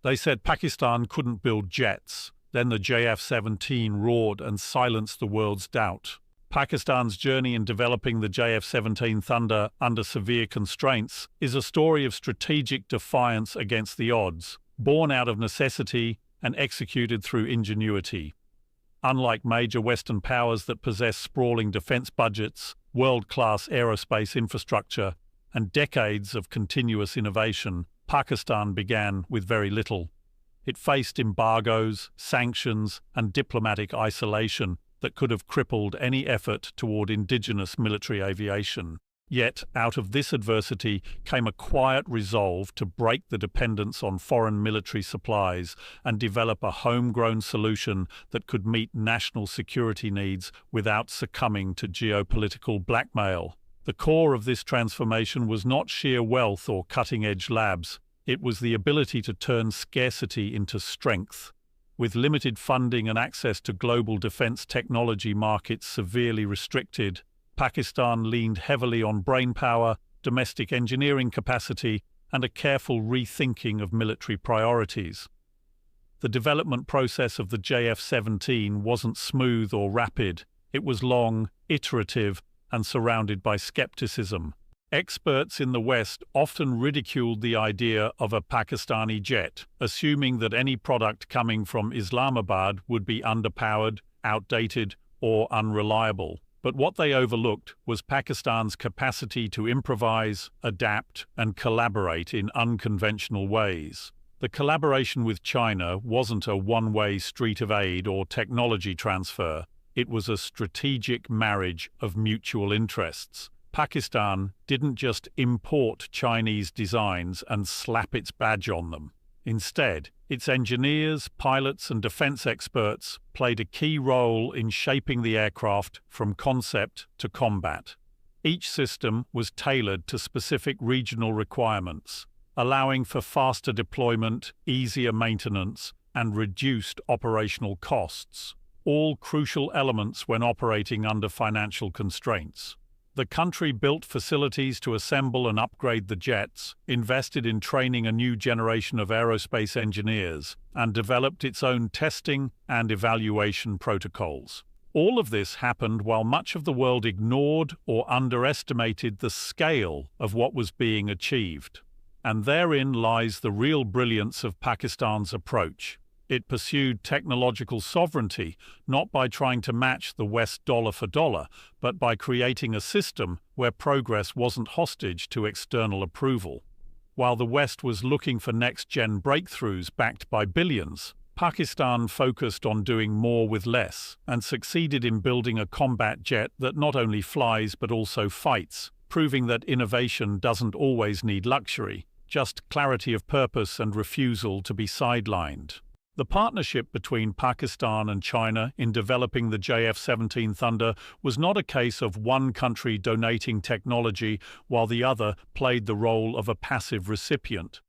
They said Pakistan couldn't build jets. Then the JF-17 roared and silenced the world's doubt. Pakistan's journey in developing the JF-17 Thunder under severe constraints is a story of strategic defiance against the odds, born out of necessity and executed through ingenuity. Unlike major Western powers that possess sprawling defense budgets, world-class aerospace infrastructure, and decades of continuous innovation, Pakistan began with very little. It faced embargoes, sanctions, and diplomatic isolation that could have crippled any effort toward indigenous military aviation. Yet, out of this adversity came a quiet resolve to break the dependence on foreign military supplies and develop a homegrown solution that could meet national security needs without succumbing to geopolitical blackmail. The core of this transformation was not sheer wealth or cutting-edge labs. It was the ability to turn scarcity into strength. With limited funding and access to global defense technology markets severely restricted, Pakistan leaned heavily on brainpower, domestic engineering capacity, and a careful rethinking of military priorities. The development process of the JF-17 wasn't smooth or rapid. It was long, iterative, and surrounded by skepticism. Experts in the West often ridiculed the idea of a Pakistani jet, assuming that any product coming from Islamabad would be underpowered, outdated, or unreliable. But what they overlooked was Pakistan's capacity to improvise, adapt, and collaborate in unconventional ways. The collaboration with China wasn't a one-way street of aid or technology transfer. It was a strategic marriage of mutual interests. Pakistan didn't just import Chinese designs and slap its badge on them. Instead, its engineers, pilots, and defense experts played a key role in shaping the aircraft from concept to combat. Each system was tailored to specific regional requirements, allowing for faster deployment, easier maintenance, and reduced operational costs, all crucial elements when operating under financial constraints. The country built facilities to assemble and upgrade the jets, invested in training a new generation of aerospace engineers, and developed its own testing and evaluation protocols. All of this happened while much of the world ignored or underestimated the scale of what was being achieved. And therein lies the real brilliance of Pakistan's approach. It pursued technological sovereignty, not by trying to match the West dollar for dollar, but by creating a system where progress wasn't hostage to external approval. While the West was looking for next-gen breakthroughs backed by billions, Pakistan focused on doing more with less and succeeded in building a combat jet that not only flies but also fights, proving that innovation doesn't always need luxury, just clarity of purpose and refusal to be sidelined. The partnership between Pakistan and China in developing the JF-17 Thunder was not a case of one country donating technology while the other played the role of a passive recipient.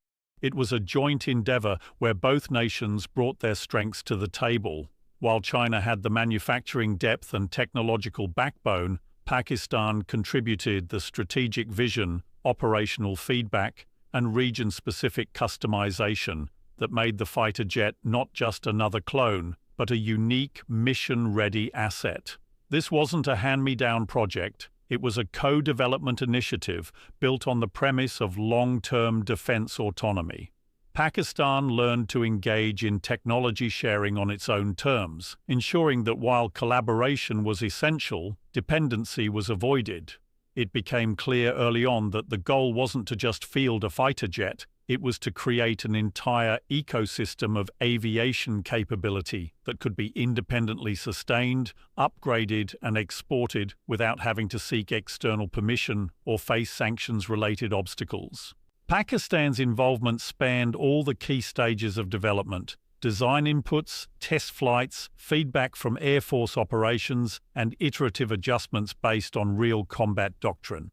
It was a joint endeavor where both nations brought their strengths to the table. While China had the manufacturing depth and technological backbone, Pakistan contributed the strategic vision, operational feedback, and region-specific customization that made the fighter jet not just another clone, but a unique, mission-ready asset. This wasn't a hand-me-down project. It was a co-development initiative built on the premise of long-term defense autonomy. Pakistan learned to engage in technology sharing on its own terms, ensuring that while collaboration was essential, dependency was avoided. It became clear early on that the goal wasn't to just field a fighter jet. It was to create an entire ecosystem of aviation capability that could be independently sustained, upgraded, and exported without having to seek external permission or face sanctions-related obstacles. Pakistan's involvement spanned all the key stages of development: design inputs, test flights, feedback from Air Force operations, and iterative adjustments based on real combat doctrine.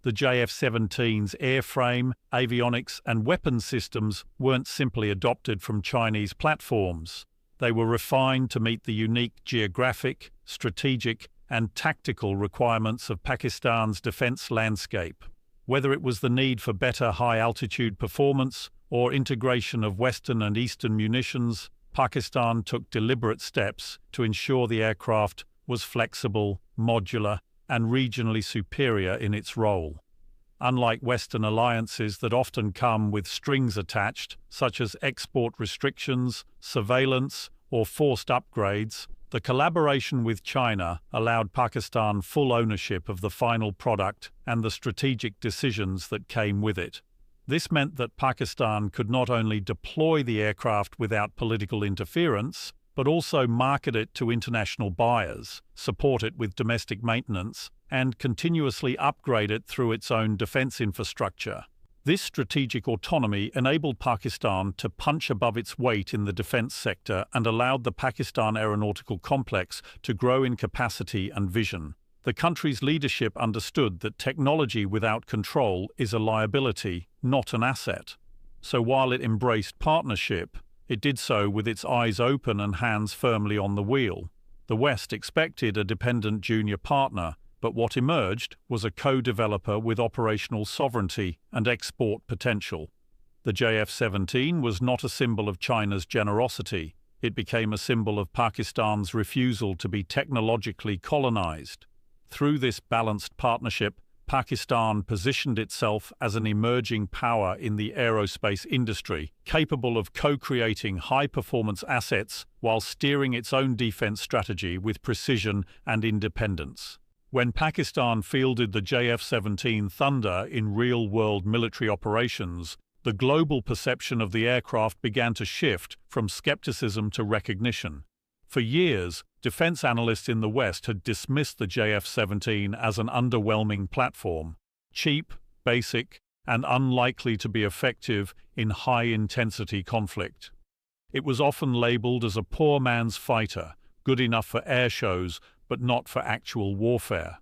The JF-17's airframe, avionics, and weapons systems weren't simply adopted from Chinese platforms. They were refined to meet the unique geographic, strategic, and tactical requirements of Pakistan's defense landscape. Whether it was the need for better high-altitude performance or integration of Western and Eastern munitions, Pakistan took deliberate steps to ensure the aircraft was flexible, modular, and regionally superior in its role. Unlike Western alliances that often come with strings attached, such as export restrictions, surveillance, or forced upgrades, the collaboration with China allowed Pakistan full ownership of the final product and the strategic decisions that came with it. This meant that Pakistan could not only deploy the aircraft without political interference, but also market it to international buyers, support it with domestic maintenance, and continuously upgrade it through its own defense infrastructure. This strategic autonomy enabled Pakistan to punch above its weight in the defense sector and allowed the Pakistan aeronautical complex to grow in capacity and vision. The country's leadership understood that technology without control is a liability, not an asset. So while it embraced partnership, it did so with its eyes open and hands firmly on the wheel. The West expected a dependent junior partner, but what emerged was a co-developer with operational sovereignty and export potential. The JF-17 was not a symbol of China's generosity. It became a symbol of Pakistan's refusal to be technologically colonized. Through this balanced partnership, Pakistan positioned itself as an emerging power in the aerospace industry, capable of co-creating high-performance assets while steering its own defense strategy with precision and independence. When Pakistan fielded the JF-17 Thunder in real-world military operations, the global perception of the aircraft began to shift from skepticism to recognition. For years, defense analysts in the West had dismissed the JF-17 as an underwhelming platform, cheap, basic, and unlikely to be effective in high-intensity conflict. It was often labeled as a poor man's fighter, good enough for air shows, but not for actual warfare.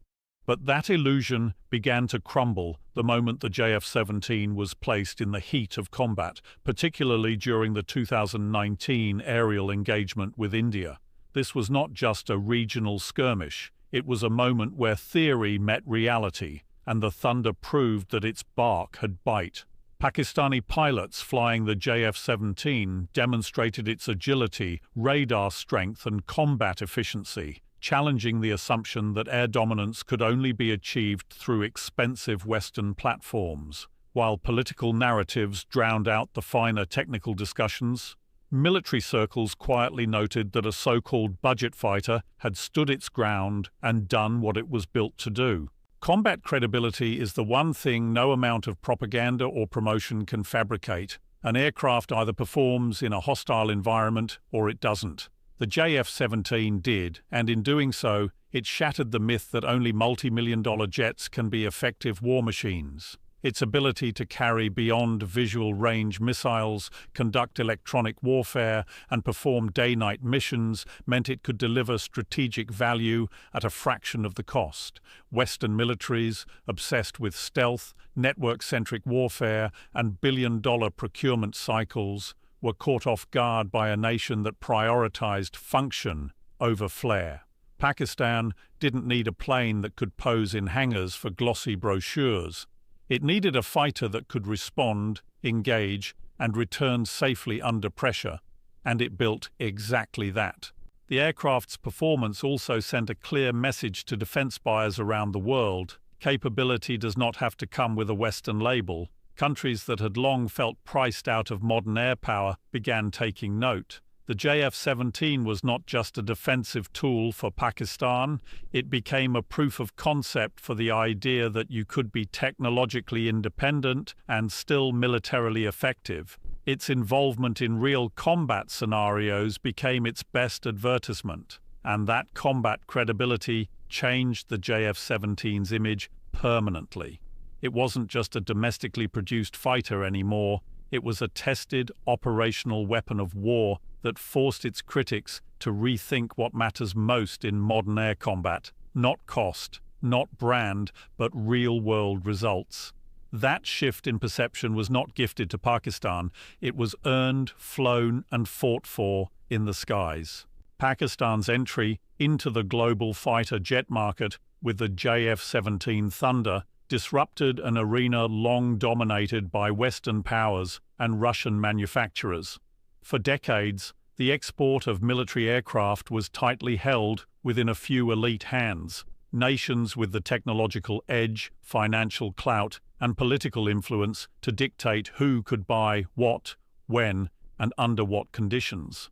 But that illusion began to crumble the moment the JF-17 was placed in the heat of combat, particularly during the 2019 aerial engagement with India. This was not just a regional skirmish, it was a moment where theory met reality, and the Thunder proved that its bark had bite. Pakistani pilots flying the JF-17 demonstrated its agility, radar strength, and combat efficiency, challenging the assumption that air dominance could only be achieved through expensive Western platforms. While political narratives drowned out the finer technical discussions, military circles quietly noted that a so-called budget fighter had stood its ground and done what it was built to do. Combat credibility is the one thing no amount of propaganda or promotion can fabricate. An aircraft either performs in a hostile environment or it doesn't. The JF-17 did, and in doing so, it shattered the myth that only multi-million-dollar jets can be effective war machines. Its ability to carry beyond visual range missiles, conduct electronic warfare, and perform day-night missions meant it could deliver strategic value at a fraction of the cost. Western militaries, obsessed with stealth, network-centric warfare, and billion-dollar procurement cycles, were caught off guard by a nation that prioritized function over flair. Pakistan didn't need a plane that could pose in hangars for glossy brochures. It needed a fighter that could respond, engage, and return safely under pressure, and it built exactly that. The aircraft's performance also sent a clear message to defense buyers around the world. Capability does not have to come with a Western label. Countries that had long felt priced out of modern airpower began taking note. The JF-17 was not just a defensive tool for Pakistan, it became a proof of concept for the idea that you could be technologically independent and still militarily effective. Its involvement in real combat scenarios became its best advertisement, and that combat credibility changed the JF-17's image permanently. It wasn't just a domestically produced fighter anymore, it was a tested operational weapon of war that forced its critics to rethink what matters most in modern air combat. Not cost, not brand, but real-world results. That shift in perception was not gifted to Pakistan, it was earned, flown, and fought for in the skies. Pakistan's entry into the global fighter jet market with the JF-17 Thunder disrupted an arena long dominated by Western powers and Russian manufacturers. For decades, the export of military aircraft was tightly held within a few elite hands, nations with the technological edge, financial clout, and political influence to dictate who could buy what, when, and under what conditions.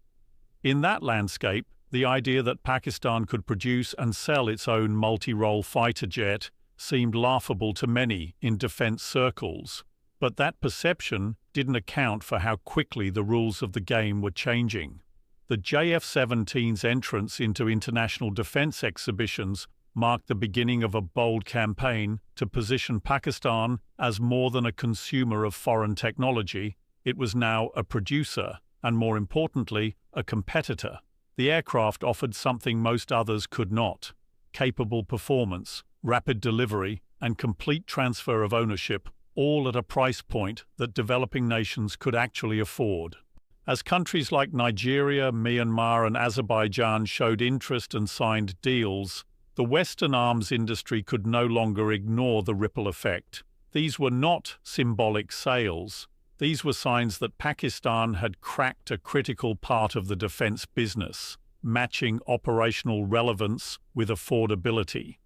In that landscape, the idea that Pakistan could produce and sell its own multi-role fighter jet seemed laughable to many in defense circles. But that perception didn't account for how quickly the rules of the game were changing. The JF-17's entrance into international defense exhibitions marked the beginning of a bold campaign to position Pakistan as more than a consumer of foreign technology. It was now a producer, and more importantly, a competitor. The aircraft offered something most others could not: capable performance, rapid delivery, and complete transfer of ownership, all at a price point that developing nations could actually afford. As countries like Nigeria, Myanmar, and Azerbaijan showed interest and signed deals, the Western arms industry could no longer ignore the ripple effect. These were not symbolic sales. These were signs that Pakistan had cracked a critical part of the defense business, matching operational relevance with affordability.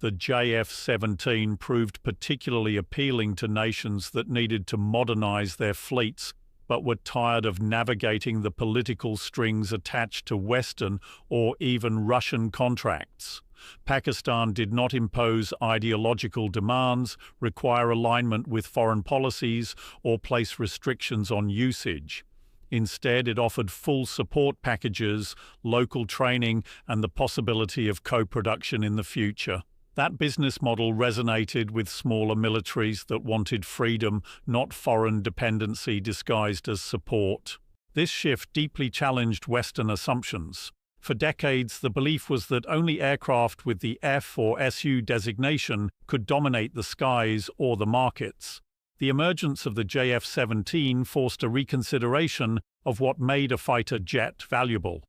The JF-17 proved particularly appealing to nations that needed to modernize their fleets but were tired of navigating the political strings attached to Western or even Russian contracts. Pakistan did not impose ideological demands, require alignment with foreign policies, or place restrictions on usage. Instead, it offered full support packages, local training, and the possibility of co-production in the future. That business model resonated with smaller militaries that wanted freedom, not foreign dependency disguised as support. This shift deeply challenged Western assumptions. For decades, the belief was that only aircraft with the F or SU designation could dominate the skies or the markets. The emergence of the JF-17 forced a reconsideration of what made a fighter jet valuable.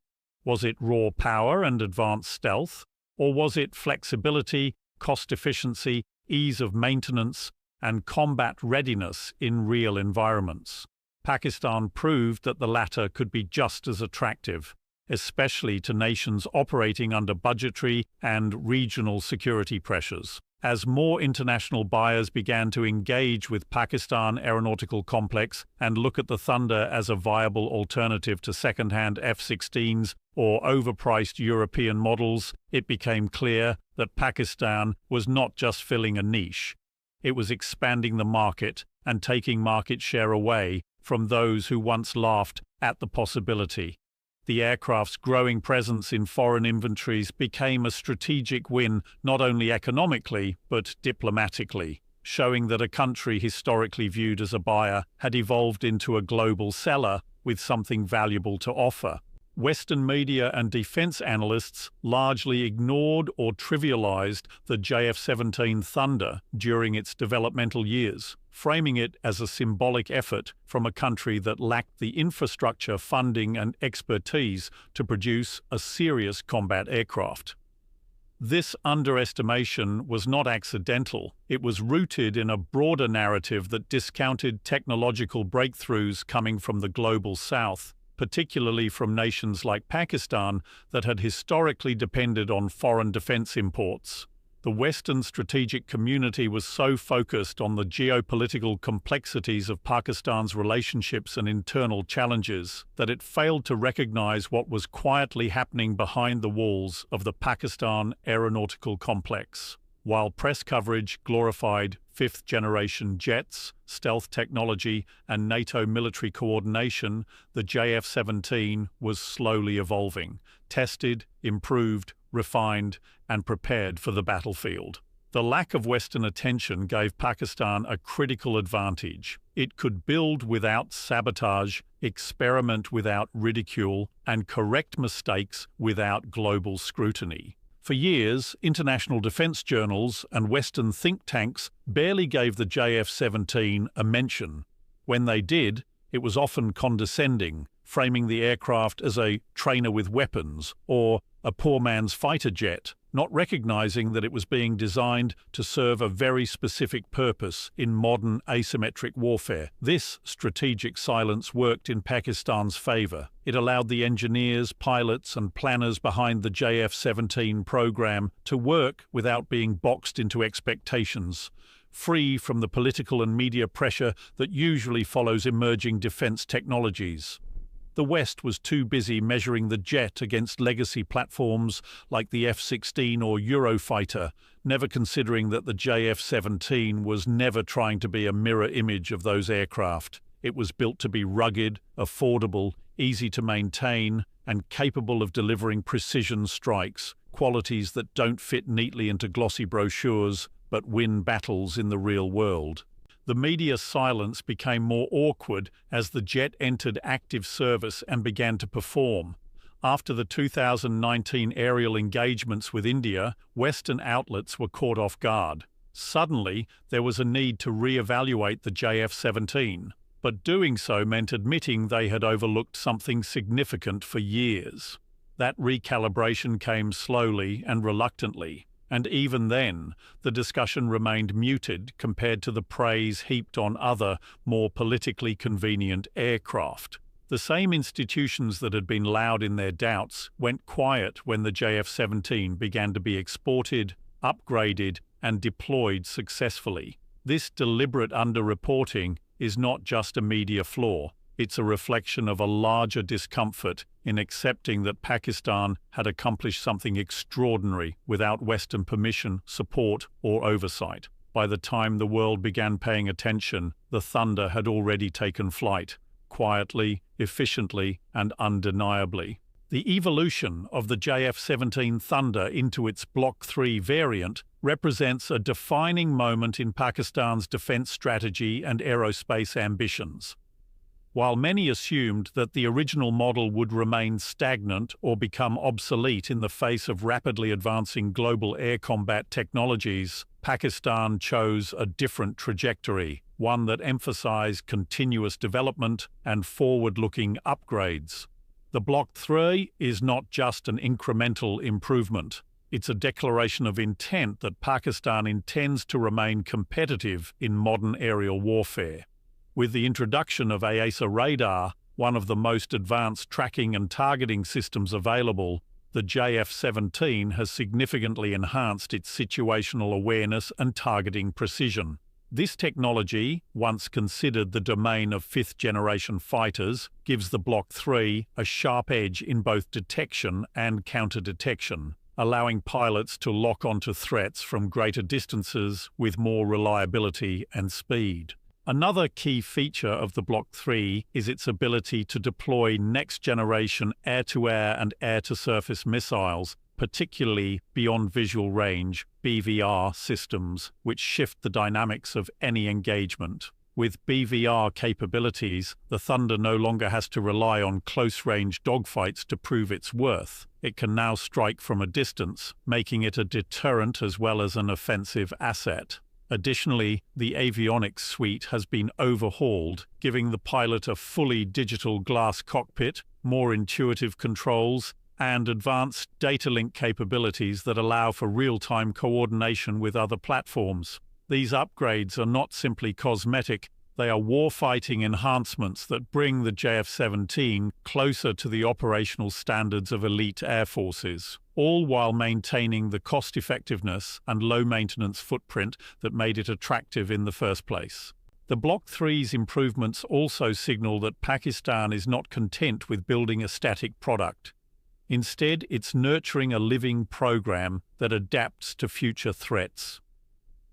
Was it raw power and advanced stealth? Or was it flexibility, cost efficiency, ease of maintenance, and combat readiness in real environments? Pakistan proved that the latter could be just as attractive, especially to nations operating under budgetary and regional security pressures. As more international buyers began to engage with Pakistan Aeronautical Complex and look at the Thunder as a viable alternative to second-hand F-16s or overpriced European models, it became clear that Pakistan was not just filling a niche. It was expanding the market and taking market share away from those who once laughed at the possibility. The aircraft's growing presence in foreign inventories became a strategic win not only economically but diplomatically, showing that a country historically viewed as a buyer had evolved into a global seller with something valuable to offer. Western media and defense analysts largely ignored or trivialized the JF-17 Thunder during its developmental years, framing it as a symbolic effort from a country that lacked the infrastructure, funding, and expertise to produce a serious combat aircraft. This underestimation was not accidental. It was rooted in a broader narrative that discounted technological breakthroughs coming from the global South, particularly from nations like Pakistan that had historically depended on foreign defense imports. The Western strategic community was so focused on the geopolitical complexities of Pakistan's relationships and internal challenges that it failed to recognize what was quietly happening behind the walls of the Pakistan Aeronautical Complex. While press coverage glorified fifth-generation jets, stealth technology, and NATO military coordination, the JF-17 was slowly evolving, tested, improved, refined, and prepared for the battlefield. The lack of Western attention gave Pakistan a critical advantage. It could build without sabotage, experiment without ridicule, and correct mistakes without global scrutiny. For years, international defense journals and Western think tanks barely gave the JF-17 a mention. When they did, it was often condescending, framing the aircraft as a trainer with weapons or a poor man's fighter jet. not recognizing that it was being designed to serve a very specific purpose in modern asymmetric warfare. This strategic silence worked in Pakistan's favor. It allowed the engineers, pilots, and planners behind the JF-17 program to work without being boxed into expectations, free from the political and media pressure that usually follows emerging defense technologies. The West was too busy measuring the jet against legacy platforms like the F-16 or Eurofighter, never considering that the JF-17 was never trying to be a mirror image of those aircraft. It was built to be rugged, affordable, easy to maintain, and capable of delivering precision strikes, qualities that don't fit neatly into glossy brochures but win battles in the real world. The media silence became more awkward as the jet entered active service and began to perform. After the 2019 aerial engagements with India, Western outlets were caught off guard. Suddenly, there was a need to re-evaluate the JF-17, but doing so meant admitting they had overlooked something significant for years. That recalibration came slowly and reluctantly. And even then, the discussion remained muted compared to the praise heaped on other, more politically convenient aircraft. The same institutions that had been loud in their doubts went quiet when the JF-17 began to be exported, upgraded, and deployed successfully. This deliberate underreporting is not just a media flaw. It's a reflection of a larger discomfort in accepting that Pakistan had accomplished something extraordinary without Western permission, support, or oversight. By the time the world began paying attention, the Thunder had already taken flight, quietly, efficiently, and undeniably. The evolution of the JF-17 Thunder into its Block 3 variant represents a defining moment in Pakistan's defense strategy and aerospace ambitions. While many assumed that the original model would remain stagnant or become obsolete in the face of rapidly advancing global air combat technologies, Pakistan chose a different trajectory, one that emphasized continuous development and forward-looking upgrades. The Block 3 is not just an incremental improvement. It's a declaration of intent that Pakistan intends to remain competitive in modern aerial warfare. With the introduction of AESA radar, one of the most advanced tracking and targeting systems available, the JF-17 has significantly enhanced its situational awareness and targeting precision. This technology, once considered the domain of fifth-generation fighters, gives the Block 3 a sharp edge in both detection and counter-detection, allowing pilots to lock onto threats from greater distances with more reliability and speed. Another key feature of the Block 3 is its ability to deploy next-generation air-to-air and air-to-surface missiles, particularly beyond visual range (BVR) systems, which shift the dynamics of any engagement. With BVR capabilities, the Thunder no longer has to rely on close-range dogfights to prove its worth. It can now strike from a distance, making it a deterrent as well as an offensive asset. Additionally, the avionics suite has been overhauled, giving the pilot a fully digital glass cockpit, more intuitive controls, and advanced data link capabilities that allow for real-time coordination with other platforms. These upgrades are not simply cosmetic, they are warfighting enhancements that bring the JF-17 closer to the operational standards of elite air forces, all while maintaining the cost-effectiveness and low-maintenance footprint that made it attractive in the first place. The Block 3's improvements also signal that Pakistan is not content with building a static product. Instead, it's nurturing a living program that adapts to future threats.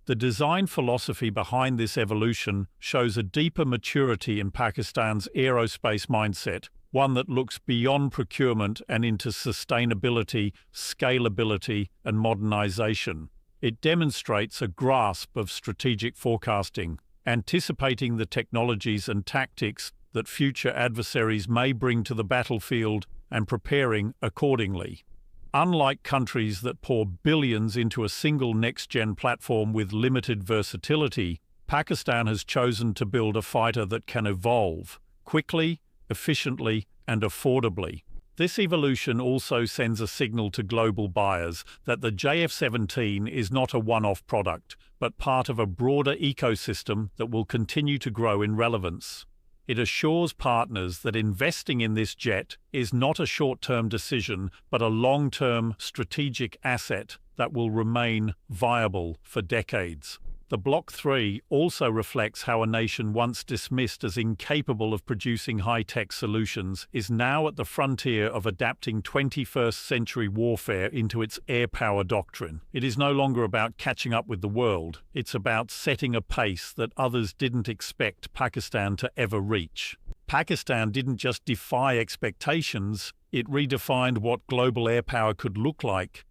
The design philosophy behind this evolution shows a deeper maturity in Pakistan's aerospace mindset, one that looks beyond procurement and into sustainability, scalability, and modernization. It demonstrates a grasp of strategic forecasting, anticipating the technologies and tactics that future adversaries may bring to the battlefield and preparing accordingly. Unlike countries that pour billions into a single next-gen platform with limited versatility, Pakistan has chosen to build a fighter that can evolve quickly, efficiently, and affordably. This evolution also sends a signal to global buyers that the JF-17 is not a one-off product, but part of a broader ecosystem that will continue to grow in relevance. It assures partners that investing in this jet is not a short-term decision, but a long-term strategic asset that will remain viable for decades. The Block 3 also reflects how a nation once dismissed as incapable of producing high-tech solutions is now at the frontier of adapting 21st-century warfare into its airpower doctrine. It is no longer about catching up with the world. It's about setting a pace that others didn't expect Pakistan to ever reach. Pakistan didn't just defy expectations, it redefined what global airpower could look like,